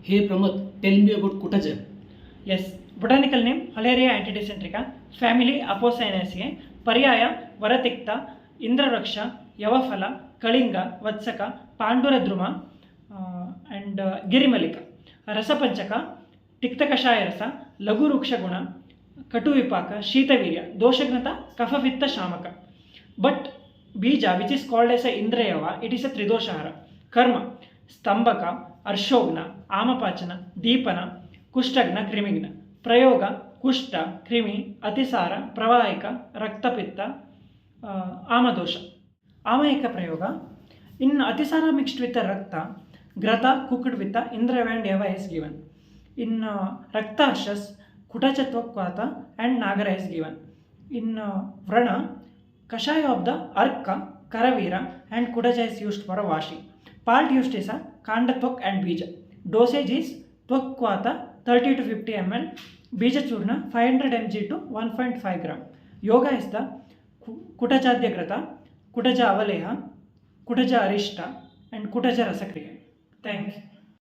Hey Pramod, tell me about Kutaja. Yes, botanical name Holaria antidecentrica, family Apocynaceae, ಪರ್ಯಾಯ ವರತಿಕ್ತ, ಇಂದ್ರವೃಕ್ಷ, ಯವಫಲ, Kalinga, ವತ್ಸಕ, ಪಾಂಡುರದ್ರುಮ and ಗಿರಿಮಲಿಕ. ರಸಪಂಚಕ, ತಿಕ್ತಕಷಾಯ ರಸ, ಲಘು ವೃಕ್ಷಗುಣ, ಕಟುವಿಪಾಕ, ಶೀತವೀರ್ಯ, ದೋಷಘ್ನತ, ಕಫಪಿತ್ತ ಶಾಮಕ. But ಬೀಜ which is called as a ಇಂದ್ರಯವ, it is a ತ್ರಿದೋಷಹರ. ಕರ್ಮ ಸ್ತಂಭಕ, ಅರ್ಶೋಗ್ನ, ಆಮಪಾಚನ, ದೀಪನ, ಕುಷ್ಠಗ್ನ, ಕ್ರಿಮಿಗ್ನ. ಪ್ರಯೋಗ ಕುಷ್ಠ, ಕ್ರಿಮಿ, ಅತಿಸಾರ, ಪ್ರವಾಹಿಕ, ರಕ್ತಪಿತ್ತ, ಆಮದೋಷ. ಆಮಯಿಕ ಪ್ರಯೋಗ ಇನ್ ಅತಿಸಾರ ಮಿಕ್ಸ್ಡ್ ವಿತ್ ರಕ್ತ, ಗ್ರತ ಕುಕ್ಡ್ ವಿತ್ ಇಂದ್ರ ಆ್ಯಂಡ್ ಯವ ಇಸ್ ಗಿವನ್. ಇನ್ ರಕ್ತಾರ್ಷಸ್, ಕುಟಚತ್ವಕ್ವಾತ ಆ್ಯಂಡ್ ನಾಗರ ಇಸ್ ಗಿವನ್. ಇನ್ ವ್ರಣ, ಕಷಾಯ ಆಫ್ ದ ಅರ್ಕ, ಕರವೀರ ಆ್ಯಂಡ್ ಕುಟಚ ಇಸ್ ಯೂಸ್ಡ್ ಫಾರ್ ವಾಶಿ. Part used is a Kanda Twak and Bija. Dosage is Twakwata 30 to 50 ml, Bija Churna 500 mg to 1.5 gram. Yoga is the Kutachadya Grata, Kutaja Avaleha, Kutaja Arishta, and Kutaja Rasakriya. Thank you.